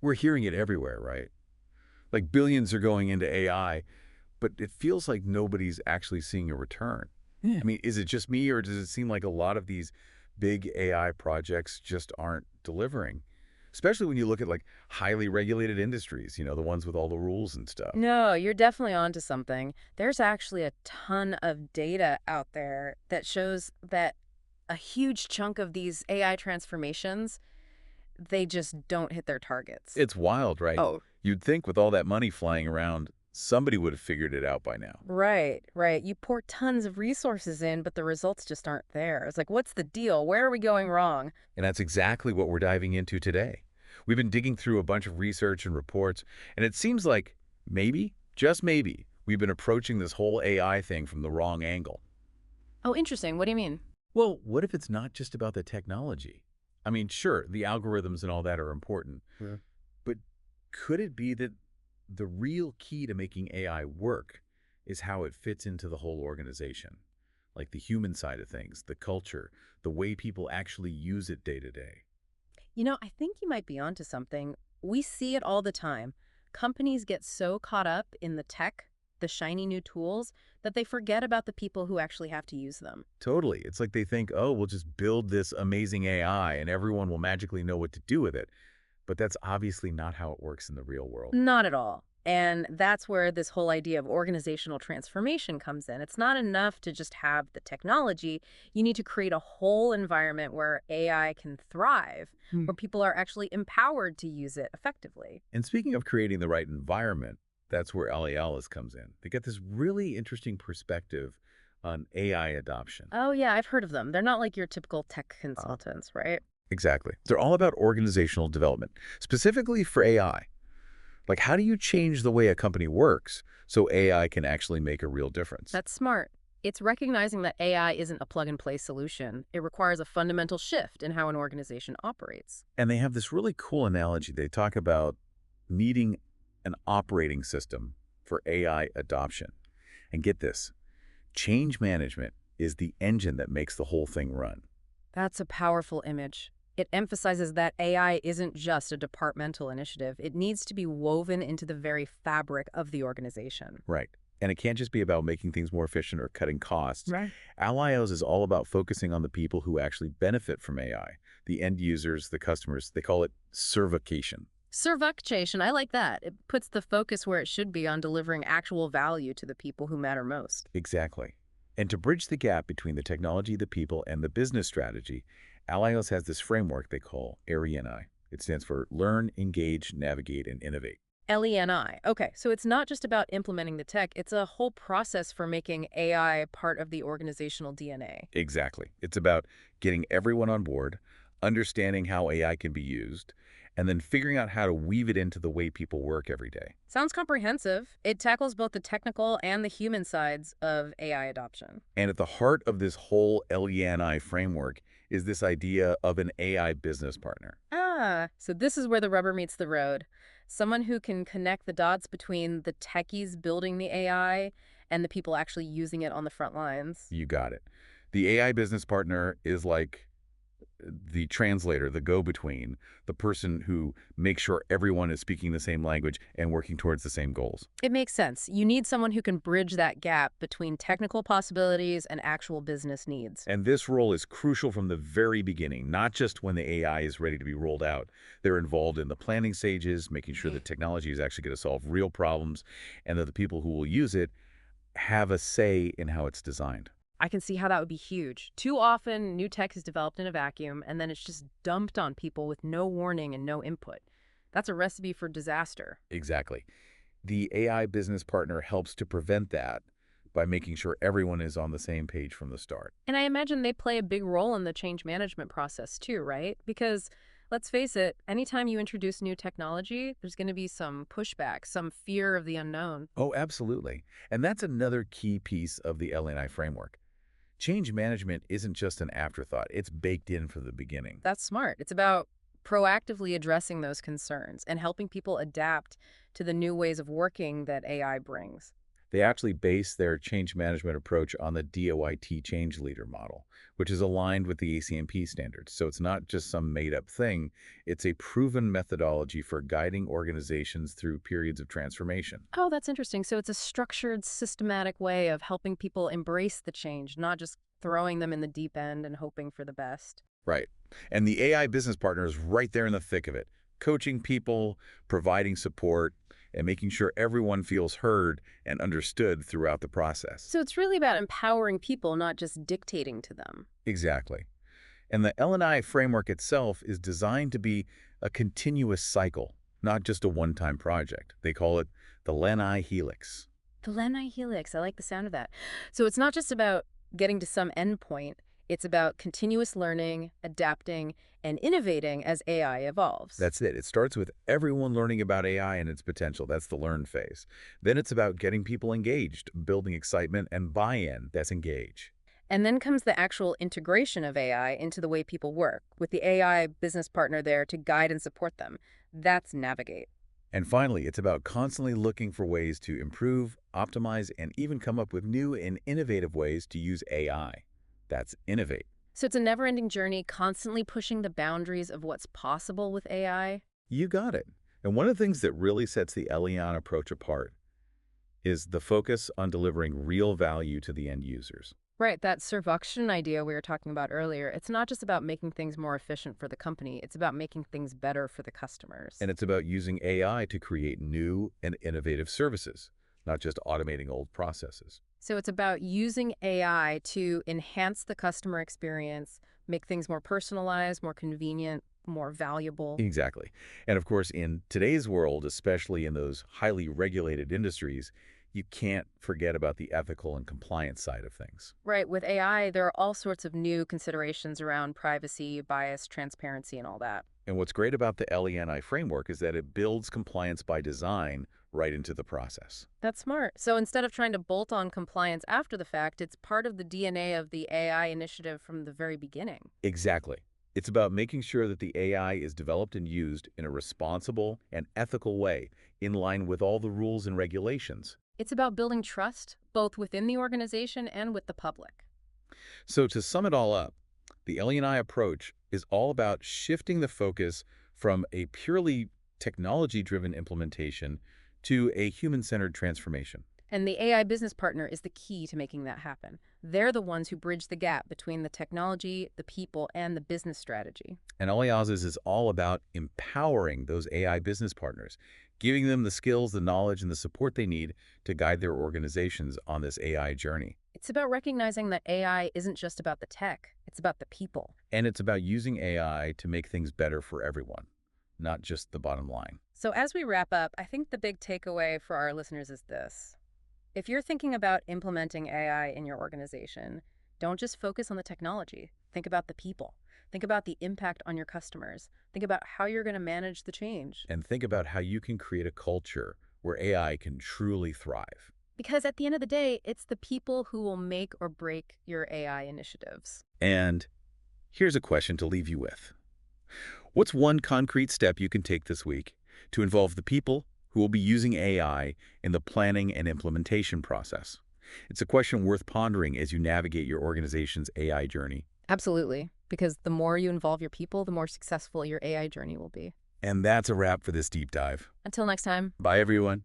We're hearing it everywhere, right? Like billions are going into AI, but it feels like nobody's actually seeing a return. Yeah. I mean, is it just me, or does it seem like a lot of these big AI projects just aren't delivering? Especially when you look at like highly regulated industries, the ones with all the rules and stuff. No, you're definitely onto something. There's actually a ton of data out there that shows that a huge chunk of these AI transformations, they just don't hit their targets. It's wild, right? Oh, You'd think with all that money flying around, somebody would have figured it out by now. right, right. You pour tons of resources in, but the results just aren't there. It's like, what's the deal? Where are we going wrong? And that's exactly what we're diving into today. We've been digging through a bunch of research and reports, and it seems like maybe, just maybe, we've been approaching this whole AI thing from the wrong angle. Oh, interesting. What do you mean? Well, what if it's not just about the technology? I mean, sure, the algorithms and all that are important, Yeah. but could it be that the real key to making AI work is how it fits into the whole organization? Like the human side of things, the culture, the way people actually use it day to day. I think you might be onto something. We see it all the time. Companies get so caught up in the tech, the shiny new tools, that they forget about the people who actually have to use them. Totally. It's like they think, oh, we'll just build this amazing AI and everyone will magically know what to do with it. But that's obviously not how it works in the real world. Not at all. And that's where this whole idea of organizational transformation comes in. It's not enough to just have the technology. You need to create a whole environment where AI can thrive, where people are actually empowered to use it effectively. And speaking of creating the right environment, that's where LELs comes in. They get this really interesting perspective on AI adoption. Oh, yeah, I've heard of them. They're not like your typical tech consultants, right? Exactly. They're all about organizational development, specifically for AI. Like, how do you change the way a company works so AI can actually make a real difference? That's smart. It's recognizing that AI isn't a plug-and-play solution. It requires a fundamental shift in how an organization operates. And they have this really cool analogy. They talk about needing an operating system for AI adoption. And get this, change management is the engine that makes the whole thing run. That's a powerful image. It emphasizes that AI isn't just a departmental initiative. It needs to be woven into the very fabric of the organization. Right. And it can't just be about making things more efficient or cutting costs. Right. Allios is all about focusing on the people who actually benefit from AI, the end users, the customers. They call it servuktion. Servuktion, I like that. It puts the focus where it should be on delivering actual value to the people who matter most. Exactly. And to bridge the gap between the technology, the people, and the business strategy, Allios has this framework they call LENI. It stands for Learn, Engage, Navigate, and Innovate. LENI. Okay, so it's not just about implementing the tech, it's a whole process for making AI part of the organizational DNA. Exactly. It's about getting everyone on board, understanding how AI can be used, and then figuring out how to weave it into the way people work every day. Sounds comprehensive. It tackles both the technical and the human sides of AI adoption. And at the heart of this whole LENI framework is this idea of an AI business partner. Ah, so this is where the rubber meets the road. Someone who can connect the dots between the techies building the AI and the people actually using it on the front lines. You got it. The AI business partner is like the translator, the go-between, the person who makes sure everyone is speaking the same language and working towards the same goals. It makes sense. You need someone who can bridge that gap between technical possibilities and actual business needs. And this role is crucial from the very beginning, not just when the AI is ready to be rolled out. They're involved in the planning stages, making sure the technology is actually going to solve real problems, and that the people who will use it have a say in how it's designed. I can see how that would be huge. Too often, new tech is developed in a vacuum, and then it's just dumped on people with no warning and no input. That's a recipe for disaster. Exactly. The AI business partner helps to prevent that by making sure everyone is on the same page from the start. And I imagine they play a big role in the change management process too, right? Because let's face it, anytime you introduce new technology, there's going to be some pushback, some fear of the unknown. Oh, absolutely. And that's another key piece of the LNI framework. Change management isn't just an afterthought. It's baked in from the beginning. That's smart. It's about proactively addressing those concerns and helping people adapt to the new ways of working that AI brings. They actually base their change management approach on the DOIT change leader model, which is aligned with the ACMP standards. So it's not just some made-up thing. It's a proven methodology for guiding organizations through periods of transformation. Oh, that's interesting. So it's a structured, systematic way of helping people embrace the change, not just throwing them in the deep end and hoping for the best. Right. And the AI business partner is right there in the thick of it, coaching people, providing support, and making sure everyone feels heard and understood throughout the process. So it's really about empowering people, not just dictating to them. Exactly. And the LNI framework itself is designed to be a continuous cycle, not just a one-time project. They call it the LENI Helix. The LENI Helix, I like the sound of that. So it's not just about getting to some endpoint. It's about continuous learning, adapting, and innovating as AI evolves. That's it. It starts with everyone learning about AI and its potential. That's the learn phase. Then it's about getting people engaged, building excitement and buy-in. That's engage. And then comes the actual integration of AI into the way people work, with the AI business partner there to guide and support them. That's navigate. And finally, it's about constantly looking for ways to improve, optimize, and even come up with new and innovative ways to use AI. That's innovate. So it's a never-ending journey, constantly pushing the boundaries of what's possible with AI. You got it. And one of the things that really sets the Elion approach apart is the focus on delivering real value to the end users. Right, that Servuktion idea we were talking about earlier, it's not just about making things more efficient for the company, it's about making things better for the customers. And it's about using AI to create new and innovative services, not just automating old processes. So it's about using AI to enhance the customer experience, make things more personalized, more convenient, more valuable. Exactly. And of course, in today's world, especially in those highly regulated industries, you can't forget about the ethical and compliance side of things. Right, with AI, there are all sorts of new considerations around privacy, bias, transparency, and all that. And what's great about the LENI framework is that it builds compliance by design right into the process. That's smart. So instead of trying to bolt on compliance after the fact, it's part of the DNA of the AI initiative from the very beginning. Exactly. It's about making sure that the AI is developed and used in a responsible and ethical way, in line with all the rules and regulations. It's about building trust, both within the organization and with the public. So to sum it all up, the LENI approach is all about shifting the focus from a purely technology-driven implementation to a human-centered transformation. And the AI business partner is the key to making that happen. They're the ones who bridge the gap between the technology, the people, and the business strategy. And Aliaz's is all about empowering those AI business partners, giving them the skills, the knowledge, and the support they need to guide their organizations on this AI journey. It's about recognizing that AI isn't just about the tech, it's about the people. And it's about using AI to make things better for everyone, not just the bottom line. So as we wrap up, I think the big takeaway for our listeners is this. If you're thinking about implementing AI in your organization, don't just focus on the technology. Think about the people. Think about the impact on your customers. Think about how you're going to manage the change. And think about how you can create a culture where AI can truly thrive. Because at the end of the day, it's the people who will make or break your AI initiatives. And here's a question to leave you with. What's one concrete step you can take this week to involve the people who will be using AI in the planning and implementation process? It's a question worth pondering as you navigate your organization's AI journey. Absolutely. Because the more you involve your people, the more successful your AI journey will be. And that's a wrap for this deep dive. Until next time. Bye, everyone.